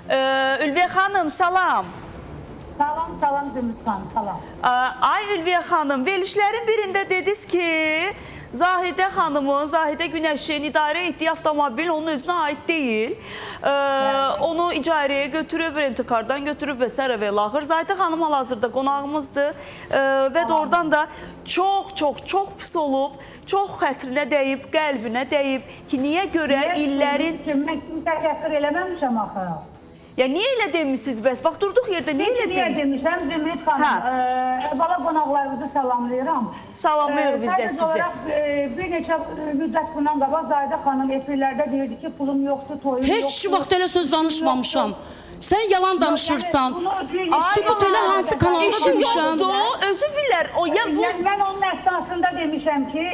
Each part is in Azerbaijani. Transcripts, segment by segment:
Ülviyə xanım, salam. Salam Zümrüt xanım, salam. Ay Ülviyə xanım, verilişlərin birində dediniz ki, Zahidə xanımın, Zahidə Günəşin idarə etdiyi avtomobil onun özünə aid deyil. Onu icarəyə götürüb, rent-a-cardan götürüb və s. və ilaxır. Zahidə xanım hal-hazırda qonağımızdır və doğrudan da çox pis olub, çox xətrinə dəyib, qəlbinə dəyib ki, niyə görə illərin... Mən kimi təşəkkür eləməmişəm axı. Ya niyə elə demişsiniz bəs? Bax, durduq yerdə niyə elə Niyə demişsiniz? demişəm, Zümrüt xanım, əvvəla qonaqlarınızı salamlayıram. Salamlayırıq biz də sizi. Sadəcə olaraq bir neçə müddət bundan qabaq Zahidə xanım efirlərdə deyirdi ki, pulum yoxdur, toyum yoxdur. Heç vaxt elə söz danışmamışam. Sən yalan danışırsan. Sübut elə hansı kanalda demişəm. Özü bilər. Mən onun əsasında demişəm ki,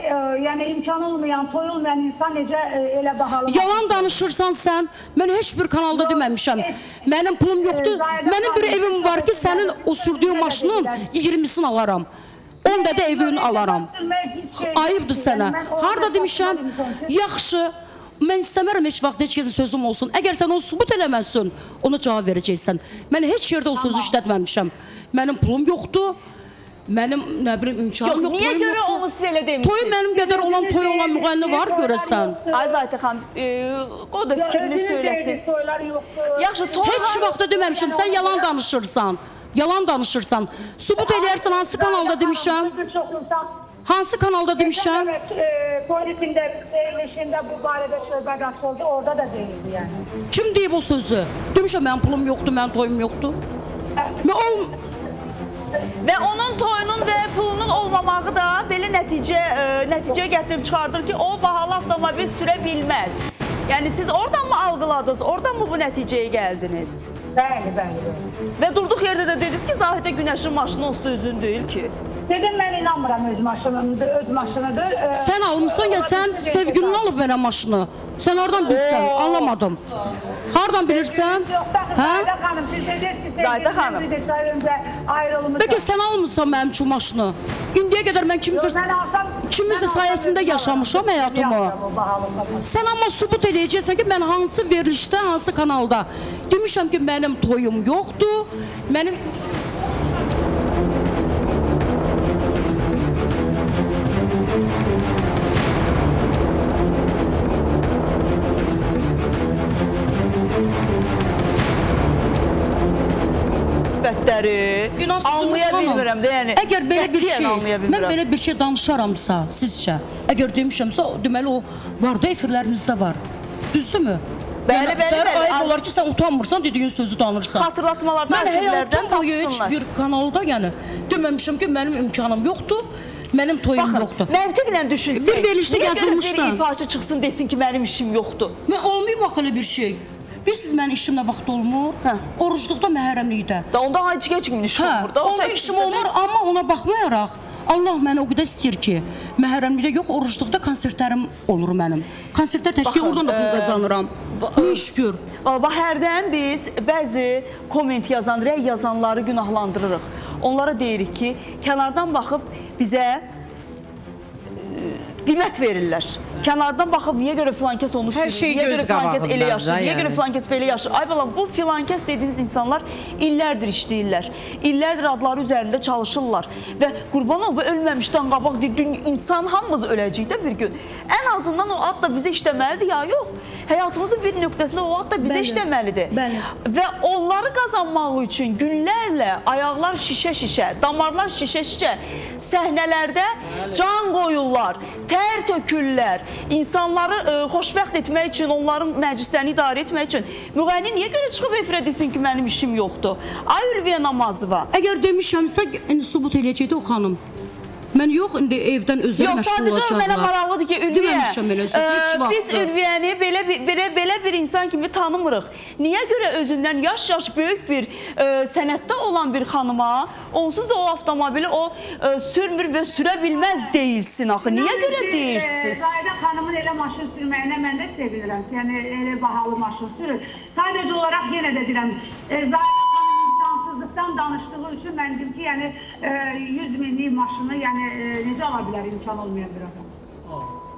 yəni imkan olmayan, toy olmayan insan necə elə bahalı. Yalan danışırsan sən. Mən heç bir kanalda deməmişəm. Mənim pulum yoxdur. Mənim bir evim var ki, sənin o sürdüyün maşının 20'sini alaram. 10 da evini alaram. Ayıbdır sənə. Harada demişəm? Yaxşı. Mən istəmərəm heç vaxt heç kəsin sözüm olsun. Əgər sən onu sübut eləməzsin, ona cavab verəcəksən. Mən heç yerdə o sözü işlətməmişəm. Mənim pulum yoxdur. Mənim nə bilim imkanım yoxdur. Niyə görə onu siz elə demişsiniz? Toy mənim qədər olan toy olan müğənni var görəsən. Ay Zahidə xanım, o da fikrini söyləsin. Yaxşı, toy... Heç vaxt deməmişəm, sən yalan danışırsan. Yalan danışırsan. Sübut eləyərsən, hansı kanalda demişəm? Hansı kanalda demişəm? Polisin də verilişində bu barədə söhbət açıldı, orada da deyildi yəni. Kim deyib o sözü? Demişəm, mənim pulum yoxdur, mənim toyum yoxdur. Və onun toyunun və pulunun olmamağı da belə nəticə gətirib çıxardır ki, o bahalı avtomobil sürə bilməz. Yəni siz oradan mı algıladınız, oradan mı bu nəticəyə gəldiniz? Bəli. Və durduq yerdə də dediniz ki, Zahidə Günəşin maşını onsuz da özün deyil ki. Dedim, mən inanmıram öz maşınıdır. Sən almışsan ya, sən sevgilini alıb mənə maşını. Sən oradan bilsən, anlamadım. Hardan bilirsən? Zahidə xanım, siz dediniz ki, Zahidə xanım. Bəlkə sən almışsan mənim üçün maşını. İndiyə qədər mən kimisə sayəsində yaşamışam həyatımı. Sən amma sübut eləyəcəksən ki, mən hansı verilişdə, hansı kanalda demişəm ki, mənim toyum yoxdur, mənim... Anlaya bilmirəm də, yəni. Əgər belə bir şey, mən belə bir şey danışaramsa sizcə, əgər demişəmsə, deməli o var da efirlərinizdə var. Düzdürmü? Bəli. Səhər ayıb olar ki, sən utanmırsan, dediyin sözü danırsan. Xatırlatmalardan, mən həyatım boyu heç bir kanalda, yəni deməmişəm ki, mənim imkanım yoxdur, mənim toyum yoxdur. Məntiqlə düşünsək, bir verilişdə yazılmışdı. Niyə görə bir ifaçı çıxsın, desin ki, mənim işim yoxdur? Mən olmayıb bax elə bir şey. Bilirsiniz, mənim işimlə vaxt olmur, orucluqda, məhərrəmlikdə. Onda heç kimin işim olmur. Onda işim olmur, amma ona baxmayaraq, Allah mənə o qədər istəyir ki, məhərrəmlikdə yox, orucluqda konsertlərim olur mənim. Konsertlər təşkil, oradan da pul qazanıram. Min şükür. Bax, hərdən biz bəzi komment yazan, rəy yazanları günahlandırırıq. Onlara deyirik ki, kənardan baxıb bizə qiymət verirlər. Kənardan baxıb, niyə görə filan kəs onu sürür, niyə görə filan kəs elə yaşır, niyə görə filan kəs belə yaşır. Ay balam, bu filan kəs dediyiniz insanlar illərdir işləyirlər, illərdir adları üzərində çalışırlar və qurban olub, ölməmişdən qabaq insan hamımız öləcək də bir gün. Ən azından o ad da bizə işləməlidir ya, yox. Həyatımızın bir nöqtəsində o ad da bizə işləməlidir. Və onları qazanmaq üçün günlərlə ayaqlar şişə-şişə, damarlar şişə-şişə səhnələrdə can qoyurlar, tər tökürlər. İnsanları xoşbəxt etmək üçün, onların məclislərini idarə etmək üçün müğənni niyə görə çıxıb efirə desin ki, mənim işim yoxdur? Ay Ülviyə Namazova. Əgər demişəmsə, indi sübut eləyəcəkdi o xanım. Mən yox, indi evdən özləri məşğul olacaqlar. Yox, sadəcə mənə maraqlıdır ki, Ülviyə, biz Ülviyəni belə bir insan kimi tanımırıq. Niyə görə özündən yaş böyük bir sənətdə olan bir xanıma, onsuz da o avtomobili o sürmür və sürə bilməz deyilsin axı. Niyə görə deyirsiniz? Zahidə xanımın elə maşın sürməyinə mən də sevinirəm. Yəni, elə bahalı maşın sürür. Sadəcə olaraq yenə də deyirəm, Zahidə xanım imkansızlıqdan danışdığı üçün mən deyim ki, yəni 100 minlik maşını necə ala bilər imkan olmayan bir adam?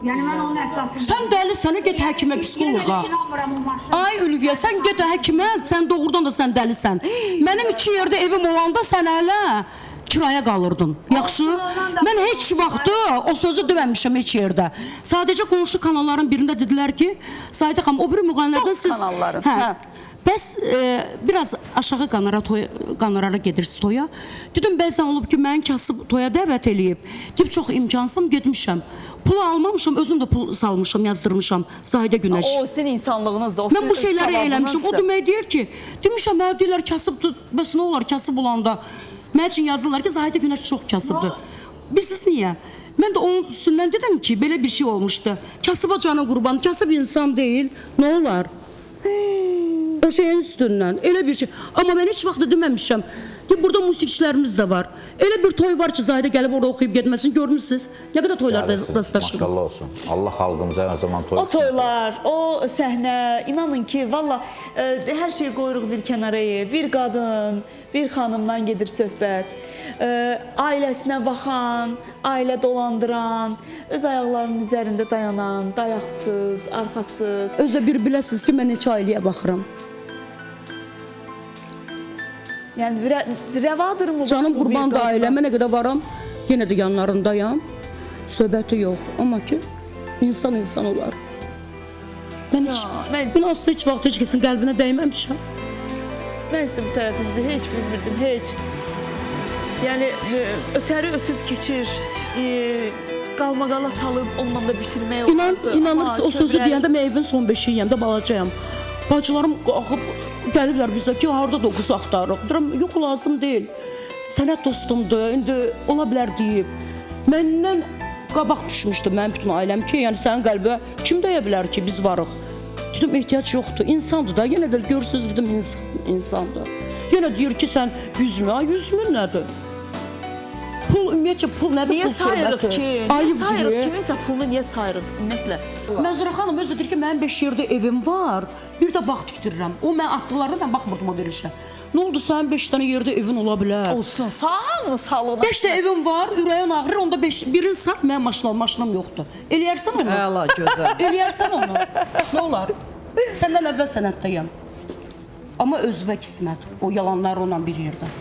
Yəni mən onun əsasında... Sən dəlisən, get həkimə, psixoloqa. İnanmıram o maşın. Ay Ülviyə, sən get həkimə, sən doğrudan da sən dəlisən. Mənim 2 yerdə evim olanda sən hələ kiraya qalırdın. Yaxşı? Mən heç vaxtı o sözü deməmişəm heç yerdə. Sadəcə qonşu kanalların birində dedilər ki, Sayidə xanım, o biri müğənnilərdən siz... kanalların. Hə. Bəs biraz aşağı qanarara gedirsiniz toya. Dedim, bəzən olub ki, mən kasıb toya dəvət eləyib. Deyib, çox imkansım, getmişəm. Pulu almamışam, özüm də pul salmışam, yazdırmışam Zahidə Günəş. O sizin insanlığınızdır. Mən bu şeyləri eləmişim. O demək deyir ki, demişəm, mənə deyirlər kasıbdır, bəs nə olar kasıb olanda? Mən üçün yazırlar ki, Zahidə Günəş çox kasıbdır. Bilirsiniz niyə? Mən də onun üstündən dedim ki, belə bir şey olmuşdu. Kasıba canı qurban, kasıb insan deyil, nə olar? O şeyin üstündən, elə bir şey. Amma mən heç vaxt deməmişəm. Burada musiqiçilərimiz də var. Elə bir toy var ki, Zahidə gəlib orada oxuyub getməsin, görmürsünüz. Nə qədər toylarda rastlaşırıq. Maşallah olsun. Allah xalqımıza hər zaman toy. O toylar, o səhnə, inanın ki, valla hər şeyi qoyuruq bir kənara. Bir qadın, bir xanımdan gedir söhbət. Ailəsinə baxan, ailə dolandıran, öz ayaqlarının üzərində dayanan, dayaqsız, arxasız. Özə bir biləsiniz ki, mən neçə ailəyə baxıram. Yəni rəvadırmı? Canım qurban da ailəmə nə qədər varam, yenə də yanlarındayam. Söhbəti yox. Amma ki, insan olar. Mən asla heç vaxt heç kəsin qəlbinə dəyməmişəm. Mən isə bu tərəfinizi heç bilmirdim, heç. Yəni, ötəri ötüb keçir, qalmaqala salıb, onunla da bitirmək olardı. İnanırsınız, o sözü deyəndə mən evin son beşiyəm də balacayam. Bacılarım qalxıb gəliblər bizə ki, harada da o qızı axtarırıq. Deyirəm, yox, lazım deyil. Sənət dostumdur, indi ola bilər deyib. Məndən qabaq düşmüşdü mənim bütün ailəm ki, yəni sənin qəlbə kim deyə bilər ki, biz varıq. Dedim, ehtiyac yoxdur, insandır da. Yenə də görürsünüz, dedim, insandır. Yenə deyir ki, sən 100 min, 100 min nədir? Pul, ümumiyyətcə, pul nədir? Niyə sayırıq ki? Niyə sayırıq? Kiminsə pulunu niyə sayırıq, ümumiyyətlə? Mənzurə xanım özü deyir ki, mənim 5 yerdə evim var, bir də bağ tikdirirəm. O, mən atdılarda mən baxmırdım o verilişə. Nə oldu, sənin 5 dənə yerdə evin ola bilər? Olsun, sağ salona. 5 də evim var, ürəyin ağrır, onda birini sat, mənim maşınım yoxdur. Eləyərsən onu? Əla, gözəl. Eləyərsən onu. Nə olar? Səndən əvvəl sənətdəyəm. Amma özvə qismət, o yalanlar onunla bir yerdə.